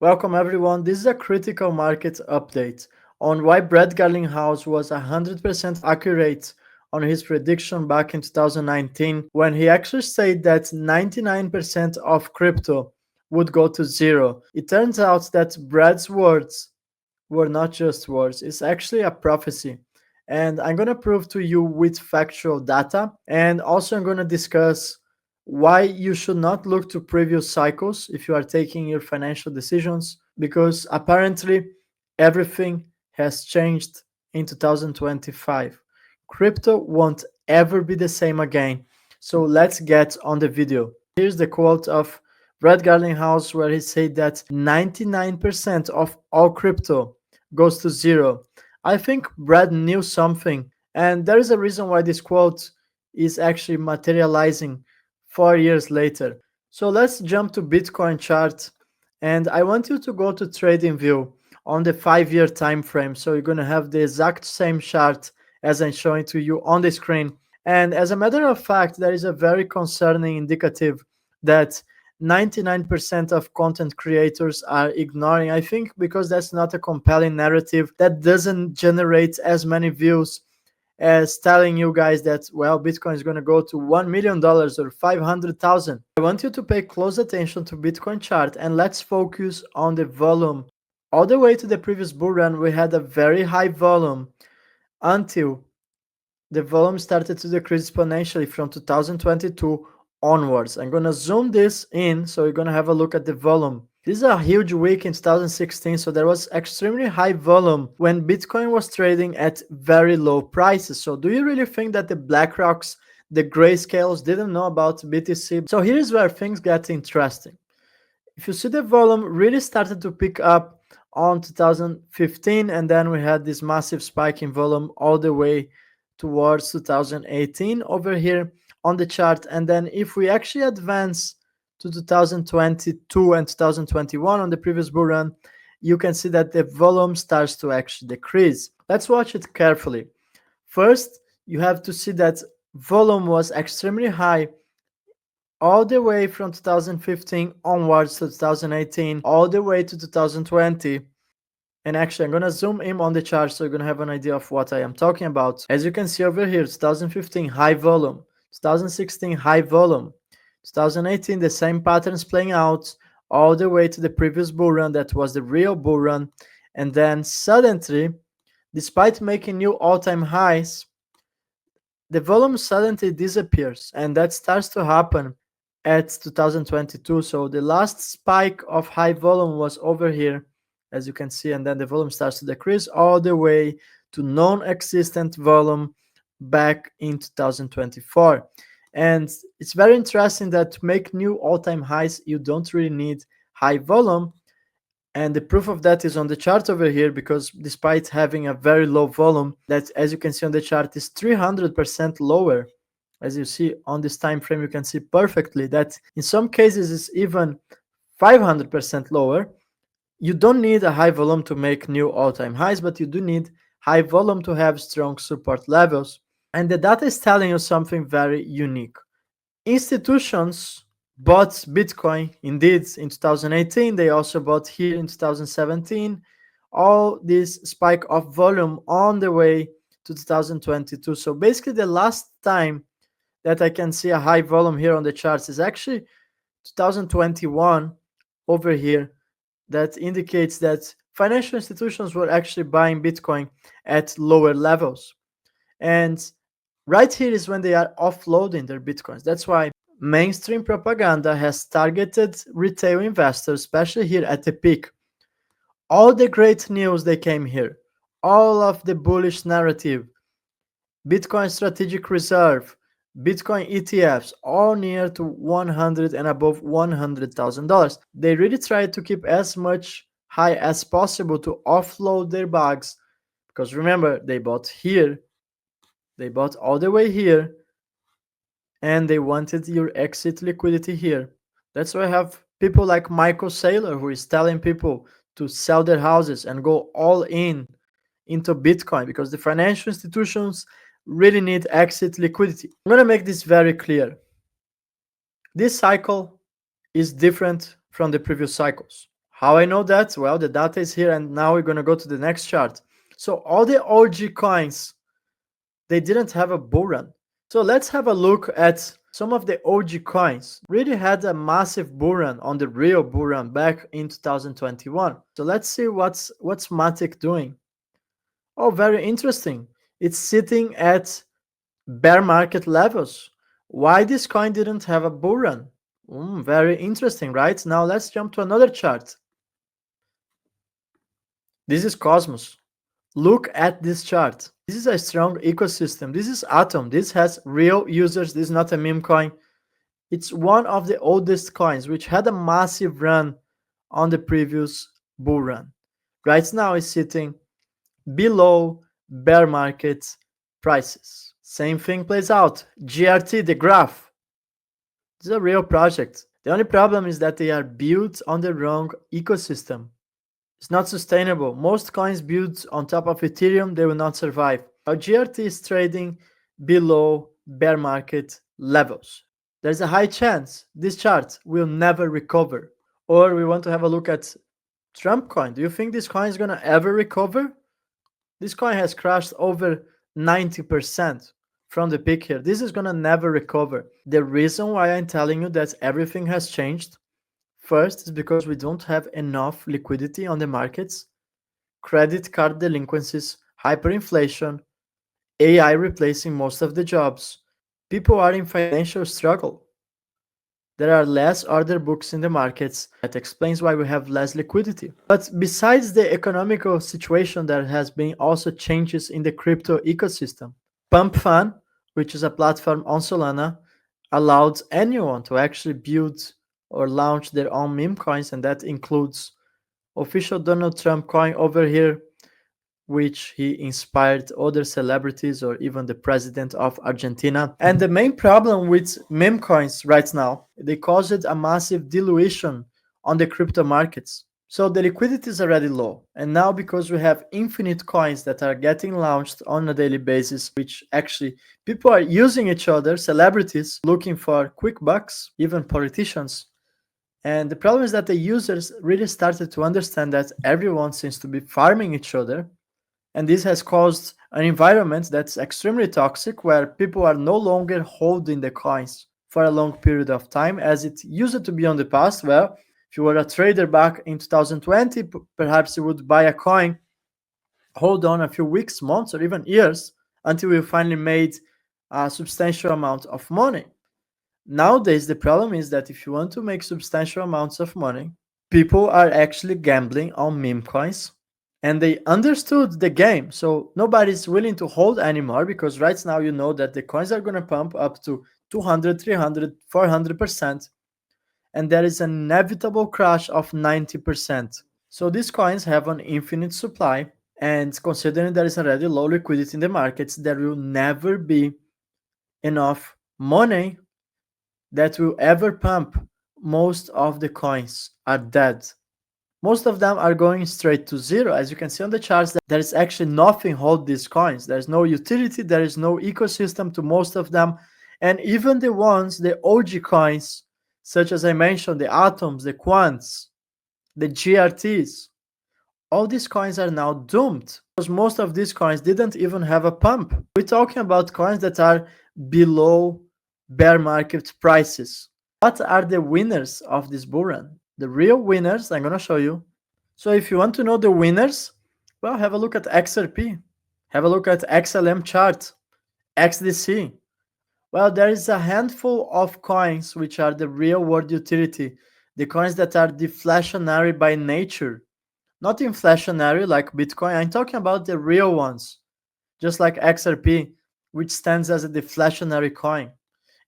Welcome everyone. This is a critical market update on why Brad Garlinghouse was 100% accurate on his prediction back in 2019 when he actually said that 99% of crypto would go to zero. It turns out that Brad's words were not just words, it's actually a prophecy. And I'm going to prove to you with factual data. And also, I'm going to discuss why you should not look to previous cycles if you are taking your financial decisions, because apparently everything has changed in 2025. Crypto won't ever be the same again. So let's get on the video. Here's the quote of Brad Garlinghouse, where he said that 99% of all crypto goes to zero. I think Brad knew something, and there is a reason why this quote is actually materializing 4 years later. So let's jump to Bitcoin chart, and I want you to go to trading view on the 5-year time frame. So you're gonna have the exact same chart as I'm showing to you on the screen. And as a matter of fact, there is a very concerning indicative that 99% of content creators are ignoring. I think because that's not a compelling narrative that doesn't generate as many views as telling you guys that, well, Bitcoin is going to go to $1 million or 500,000. I want you to pay close attention to Bitcoin chart and let's focus on the volume. All the way to the previous bull run, we had a very high volume until the volume started to decrease exponentially from 2022 onwards. I'm going to zoom this in so you're going to have a look at the volume. This is a huge week in 2016, so there was extremely high volume when Bitcoin was trading at very low prices. So do you really think that the BlackRocks, the Grayscales didn't know about BTC? So here's where things get interesting. If you see, the volume really started to pick up on 2015, and then we had this massive spike in volume all the way towards 2018 over here on the chart. And then if we actually advance to 2022 and 2021 on the previous bull run, you can see that the volume starts to actually decrease. Let's watch it carefully. First, you have to see that volume was extremely high all the way from 2015 onwards to 2018, all the way to 2020. And actually, I'm going to zoom in on the chart so you're going to have an idea of what I am talking about. As you can see over here, 2015, high volume. 2016, high volume. 2018, the same patterns playing out all the way to the previous bull run that was the real bull run. And then suddenly, despite making new all-time highs, the volume suddenly disappears. And that starts to happen at 2022. So the last spike of high volume was over here, as you can see, and then the volume starts to decrease all the way to non-existent volume back in 2024. And it's very interesting that to make new all-time highs, you don't really need high volume. And the proof of that is on the chart over here, because despite having a very low volume, that, as you can see on the chart, is 300% lower. As you see on this time frame, you can see perfectly that in some cases it's even 500% lower. You don't need a high volume to make new all-time highs, but you do need high volume to have strong support levels. And the data is telling you something very unique. Institutions bought Bitcoin indeed in 2018. They also bought here in 2017. All this spike of volume on the way to 2022. So basically, the last time that I can see a high volume here on the charts is actually 2021 over here. That indicates that financial institutions were actually buying Bitcoin at lower levels. And right here is when they are offloading their Bitcoins. That's why mainstream propaganda has targeted retail investors, especially here at the peak. All the great news, they came here. All of the bullish narrative, Bitcoin strategic reserve, Bitcoin ETFs, all near to 100 and above $100,000. They really tried to keep as much high as possible to offload their bags, because remember, they bought here, they bought all the way here, and they wanted your exit liquidity here. That's why I have people like Michael Saylor, who is telling people to sell their houses and go all in into Bitcoin, because the financial institutions really need exit liquidity. I'm going to make this very clear. This cycle is different from the previous cycles. How I know that? Well, the data is here, and now we're going to go to the next chart. So all the OG coins, they didn't have a bull run. So let's have a look at some of the OG coins. Really had a massive bull run on the real bull run back in 2021. So let's see what's Matic doing. Oh, very interesting. It's sitting at bear market levels. Why this coin didn't have a bull run? Very interesting, right? Now let's jump to another chart. This is Cosmos. Look at this chart. This is a strong ecosystem. This is Atom. This has real users. This is not a meme coin. It's one of the oldest coins, which had a massive run on the previous bull run. Right now, it's sitting below bear market prices. Same thing plays out. GRT, the graph. This is a real project. The only problem is that they are built on the wrong ecosystem. It's not sustainable. Most coins built on top of Ethereum, they will not survive. Our GRT is trading below bear market levels. There's a high chance this chart will never recover. Or we want to have a look at Trump coin. Do you think this coin is going to ever recover? This coin has crashed over 90% from the peak here. This is going to never recover. The reason why I'm telling you that everything has changed, first is because we don't have enough liquidity on the markets, credit card delinquencies, hyperinflation, AI replacing most of the jobs. People are in financial struggle. There are less order books in the markets. That explains why we have less liquidity. But besides the economical situation, there has been also changes in the crypto ecosystem. Pump Fun, which is a platform on Solana, allowed anyone to actually build or launch their own meme coins, and that includes official Donald Trump coin over here, which he inspired other celebrities or even the president of Argentina. And the main problem with meme coins right now, they caused a massive dilution on the crypto markets. So the liquidity is already low. And now because we have infinite coins that are getting launched on a daily basis, which actually people are using each other, celebrities looking for quick bucks, even politicians. And the problem is that the users really started to understand that everyone seems to be farming each other. And this has caused an environment that's extremely toxic where people are no longer holding the coins for a long period of time as it used to be on the past. Well, if you were a trader back in 2020, perhaps you would buy a coin, hold on a few weeks, months, or even years until you finally made a substantial amount of money. Nowadays, the problem is that if you want to make substantial amounts of money, people are actually gambling on meme coins and they understood the game. So nobody's willing to hold anymore because right now you know that the coins are going to pump up to 200, 300, 400%. And there is an inevitable crash of 90%. So these coins have an infinite supply. And considering there is already low liquidity in the markets, there will never be enough money that will ever pump. Most of the coins are dead. Most of them are going straight to zero. As you can see on the charts, there is actually nothing hold these coins. There's no utility, there is no ecosystem to most of them. And even the ones, the OG coins, such as I mentioned, the atoms, the quants, the GRTs, all these coins are now doomed because most of these coins didn't even have a pump. We're talking about coins that are below bear market prices. What are the winners of this bull run? The real winners, I'm going to show you. So if you want to know the winners, well, have a look at XRP. Have a look at XLM chart, XDC. Well, there is a handful of coins which are the real world utility. The coins that are deflationary by nature. Not inflationary like Bitcoin. I'm talking about the real ones. Just like XRP, which stands as a deflationary coin.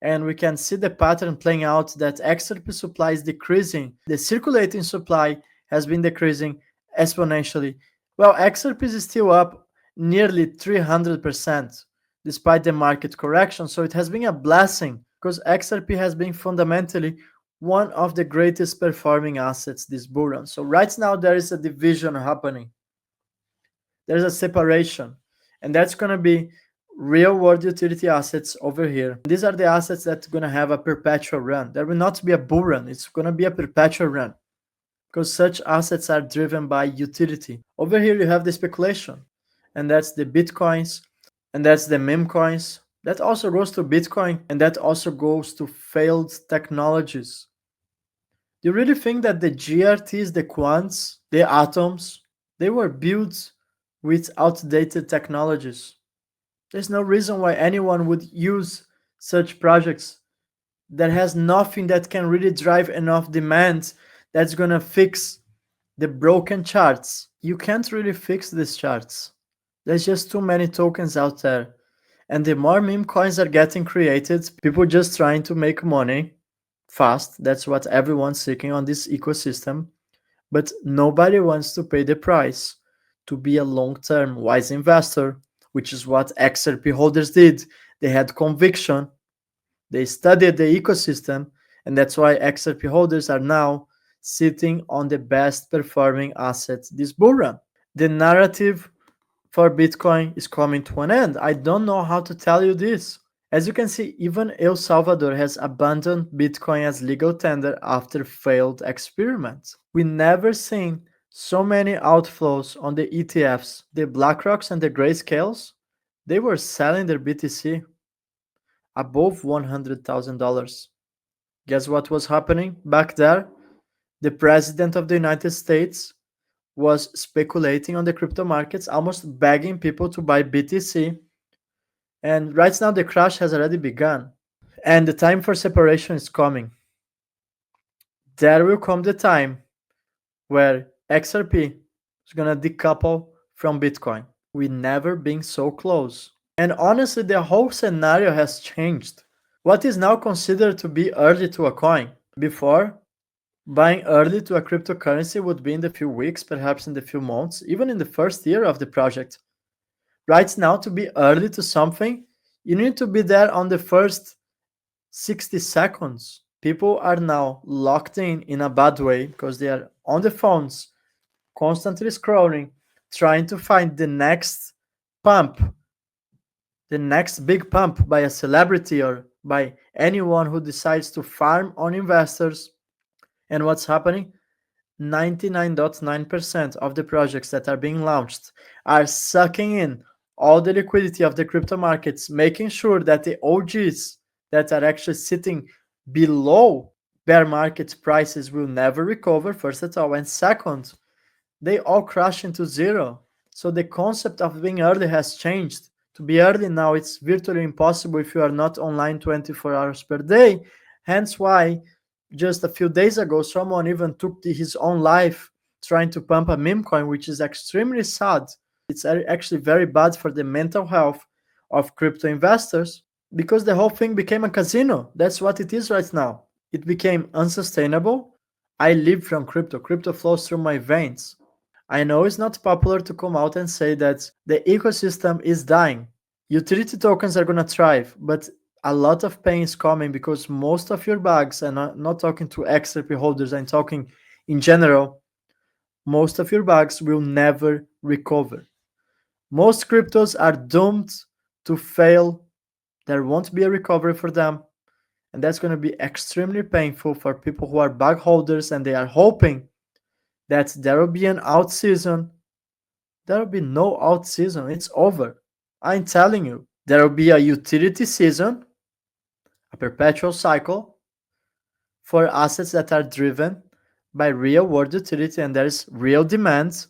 And we can see the pattern playing out that XRP supply is decreasing. The circulating supply has been decreasing exponentially. Well, XRP is still up nearly 300% despite the market correction. So it has been a blessing because XRP has been fundamentally one of the greatest performing assets this bull run. So right now there is a division happening. There's a separation, and that's going to be real world utility assets over here. These are the assets that are going to have a perpetual run. There will not be a bull run. It's going to be a perpetual run. because such assets are driven by utility. Over here you have the speculation, and that's the bitcoins, and that's the meme coins. That also goes to Bitcoin, and that also goes to failed technologies. Do you really think that the GRTs, the quants, the atoms, they were built with outdated technologies? There's no reason why anyone would use such projects that has nothing that can really drive enough demand that's gonna fix the broken charts. You can't really fix these charts. There's just too many tokens out there. And the more meme coins are getting created, people just trying to make money fast. That's what everyone's seeking on this ecosystem. But nobody wants to pay the price to be a long-term wise investor, which is what XRP holders did. They had conviction, they studied the ecosystem, and that's why XRP holders are now sitting on the best performing assets this bull run. The narrative for Bitcoin is coming to an end. I don't know how to tell you this. As you can see, even El Salvador has abandoned Bitcoin as legal tender after failed experiments. We never seen so many outflows on the ETFs. The BlackRocks and the Grayscales, they were selling their BTC above $100,000. Guess what was happening back there? The president of the United States was speculating on the crypto markets, almost begging people to buy BTC. And right now, the crash has already begun. And the time for separation is coming. There will come the time where XRP is going to decouple from Bitcoin. We've never been so close. And honestly, the whole scenario has changed. What is now considered to be early to a coin? Before, buying early to a cryptocurrency would be in the few weeks, perhaps in the few months, even in the first year of the project. Right now, to be early to something, you need to be there on the first 60 seconds. People are now locked in a bad way because they are on the phones, constantly scrolling, trying to find the next pump, the next big pump by a celebrity or by anyone who decides to farm on investors. And what's happening? 99.9% of the projects that are being launched are sucking in all the liquidity of the crypto markets, making sure that the OGs that are actually sitting below bear market prices will never recover, first of all. And second, they all crash into zero. So the concept of being early has changed. To be early now, it's virtually impossible if you are not online 24 hours per day. Hence why just a few days ago, someone even took his own life trying to pump a meme coin, which is extremely sad. It's actually very bad for the mental health of crypto investors because the whole thing became a casino. That's what it is right now. It became unsustainable. I live from crypto. Crypto flows through my veins. I know it's not popular to come out and say that the ecosystem is dying. Utility tokens are going to thrive, but a lot of pain is coming because most of your bags, and I'm not talking to XRP holders, I'm talking in general, most of your bags will never recover. Most cryptos are doomed to fail. There won't be a recovery for them. And that's going to be extremely painful for people who are bag holders and they are hoping that there will be an out season. There will be no out season. It's over. I'm telling you, there will be a utility season, a perpetual cycle for assets that are driven by real world utility and there's real demand.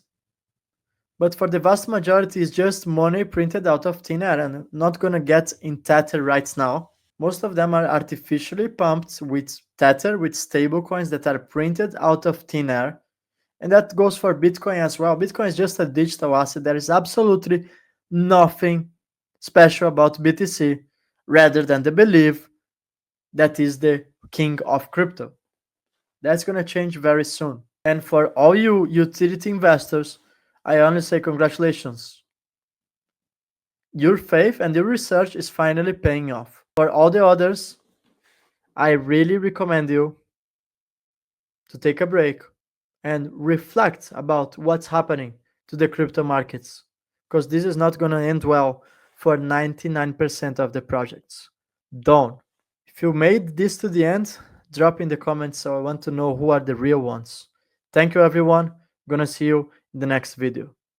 But for the vast majority, it's just money printed out of thin air and not going to get in Tether right now. Most of them are artificially pumped with Tether, with stablecoins that are printed out of thin air. And that goes for Bitcoin as well. Bitcoin is just a digital asset. There is absolutely nothing special about BTC rather than the belief that is the king of crypto. That's going to change very soon. And for all you utility investors, I only say congratulations. Your faith and your research is finally paying off. For all the others, I really recommend you to take a break and reflect about what's happening to the crypto markets, because this is not going to end well for 99% of the projects. Don't. If you made this to the end, drop in the comments so I want to know who are the real ones. Thank you everyone. Gonna see you in the next video.